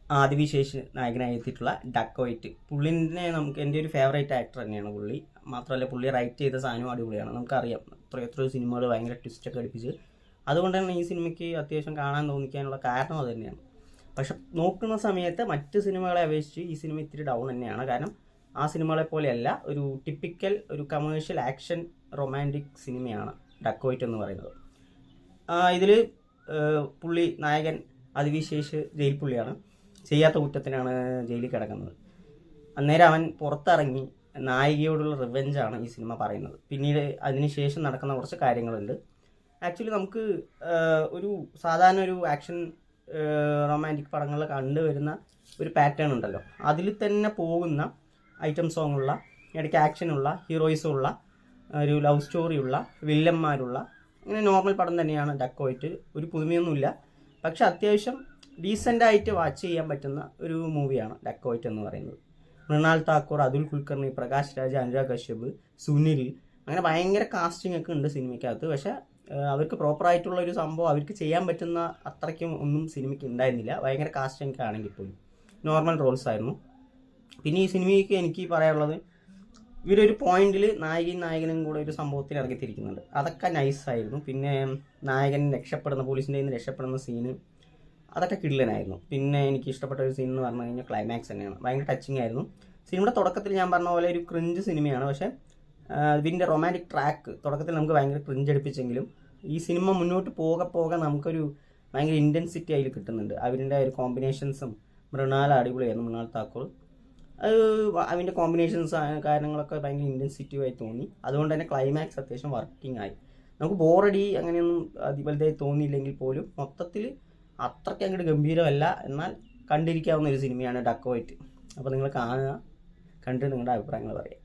ആദിവിശേഷ് നായകനായി എത്തിയിട്ടുള്ള ഡക്കോയിറ്റ്. പുള്ളിനെ എൻ്റെ ഒരു ഫേവറേറ്റ് ആക്ടർ തന്നെയാണ് പുള്ളി. മാത്രമല്ല പുള്ളി റൈറ്റ് ചെയ്ത സാധനവും അടിപൊളിയാണ്. നമുക്കറിയാം എത്രയോ സിനിമകൾ ഭയങ്കര ട്വിസ്റ്റൊക്കെ അടുപ്പിച്ച്. അതുകൊണ്ട് തന്നെ ഈ സിനിമയ്ക്ക് അത്യാവശ്യം കാണാൻ തോന്നിക്കാനുള്ള കാരണം അത് തന്നെയാണ്. പക്ഷെ നോക്കുന്ന സമയത്ത് മറ്റ് സിനിമകളെ അപേക്ഷിച്ച് ഈ സിനിമ ഇത്തിരി ഡൗൺ തന്നെയാണ്. കാരണം ആ സിനിമകളെ പോലെയല്ല, ഒരു ടിപ്പിക്കൽ ഒരു കമേഴ്ഷ്യൽ ആക്ഷൻ റൊമാൻറ്റിക് സിനിമയാണ് ഡക്കോയിറ്റ് എന്ന് പറയുന്നത്. ഇതിൽ പുള്ളി നായകൻ ആദിവിശേഷ് ജയിൽ പുള്ളിയാണ്. ചെയ്യാത്ത കുറ്റത്തിനാണ് ജയിലിൽ കിടക്കുന്നത്. അന്നേരം അവൻ പുറത്തിറങ്ങി നായികയോടുള്ള റിവെഞ്ചാണ് ഈ സിനിമ പറയുന്നത്. പിന്നീട് അതിനുശേഷം നടക്കുന്ന കുറച്ച് കാര്യങ്ങളുണ്ട്. ആക്ച്വലി നമുക്ക് ഒരു സാധാരണ ഒരു ആക്ഷൻ റൊമാൻറ്റിക് പടങ്ങളിൽ കണ്ടുവരുന്ന ഒരു പാറ്റേൺ ഉണ്ടല്ലോ, അതിൽ തന്നെ പോകുന്ന ഐറ്റം സോങ്ങുള്ള, ഇടയ്ക്ക് ആക്ഷനുള്ള, ഹീറോയിസുള്ള, ഒരു ലവ് സ്റ്റോറിയുള്ള, വില്ലന്മാരുള്ള, ഇങ്ങനെ നോർമൽ പടം തന്നെയാണ് ഡക്കോയിറ്റ്. ഒരു പുതുമയൊന്നുമില്ല, പക്ഷെ അത്യാവശ്യം ഡീസൻ്റായിട്ട് വാച്ച് ചെയ്യാൻ പറ്റുന്ന ഒരു മൂവിയാണ് ഡക്കോയിറ്റ് എന്ന് പറയുന്നത്. മൃണാൽ താക്കൂർ, അതുൽ കുൽക്കർണി, പ്രകാശ് രാജ്, അനുരാഗ് കശ്യപ്, സുനിൽ, അങ്ങനെ ഭയങ്കര കാസ്റ്റിംഗ് ഒക്കെ ഉണ്ട് സിനിമയ്ക്കകത്ത്. പക്ഷെ അവർക്ക് പ്രോപ്പറായിട്ടുള്ള ഒരു സംഭവം അവർക്ക് ചെയ്യാൻ പറ്റുന്ന അത്രയ്ക്കും ഒന്നും സിനിമയ്ക്ക് ഉണ്ടായിരുന്നില്ല. ഭയങ്കര കാസ്റ്റിംഗ് ഒക്കെ ആണെങ്കിൽ പോലും നോർമൽ റോൾസ് ആയിരുന്നു. പിന്നെ ഈ സിനിമയ്ക്ക് എനിക്ക് പറയാനുള്ളത്, ഇവരൊരു പോയിന്റിൽ നായകനും കൂടെ ഒരു സംഭവത്തിൽ ഇറങ്ങിത്തിരിക്കുന്നുണ്ട്. അതൊക്കെ നൈസായിരുന്നു. പിന്നെ നായകൻ പോലീസിൻ്റെ നിന്ന് രക്ഷപ്പെടുന്ന സീന്, അതൊക്കെ കിടിലനായിരുന്നു. പിന്നെ എനിക്ക് ഇഷ്ടപ്പെട്ട ഒരു സീൻ എന്ന് പറഞ്ഞു കഴിഞ്ഞാൽ ക്ലൈമാക്സ് തന്നെയാണ്. ഭയങ്കര ടച്ചിങ് ആയിരുന്നു. സിനിമയുടെ തുടക്കത്തിൽ ഞാൻ പറഞ്ഞ പോലെ ഒരു ക്രിഞ്ച് സിനിമയാണ്. പക്ഷേ ഇതിൻ്റെ റൊമാൻറ്റിക് ട്രാക്ക് തുടക്കത്തിൽ നമുക്ക് ഭയങ്കര ക്രിഞ്ച് അടുപ്പിച്ചെങ്കിലും ഈ സിനിമ മുന്നോട്ട് പോകെ നമുക്കൊരു ഭയങ്കര ഇൻറ്റൻസിറ്റി അതിൽ കിട്ടുന്നുണ്ട്. അവരുടെ ഒരു കോമ്പിനേഷൻസും, മൃണാൽ അടിപൊളിയായിരുന്നു, മൃണാൽ താക്കൂർ. അത് അതിൻ്റെ കോമ്പിനേഷൻസ് കാര്യങ്ങളൊക്കെ ഭയങ്കര ഇൻറ്റൻസിറ്റീവായി തോന്നി. അതുകൊണ്ട് തന്നെ ക്ലൈമാക്സ് അത്യാവശ്യം വർക്കിംഗ് ആയി. നമുക്ക് ബോറടി അങ്ങനെയൊന്നും വലുതായി തോന്നിയില്ലെങ്കിൽ പോലും മൊത്തത്തിൽ അത്രയ്ക്ക് അങ്ങോട്ട് ഗംഭീരമല്ല, എന്നാൽ കണ്ടിരിക്കാവുന്ന ഒരു സിനിമയാണ് ഡക്കോയിറ്റ്. അപ്പോൾ നിങ്ങൾ കാണുക, കണ്ട് നിങ്ങളുടെ അഭിപ്രായങ്ങൾ പറയുക.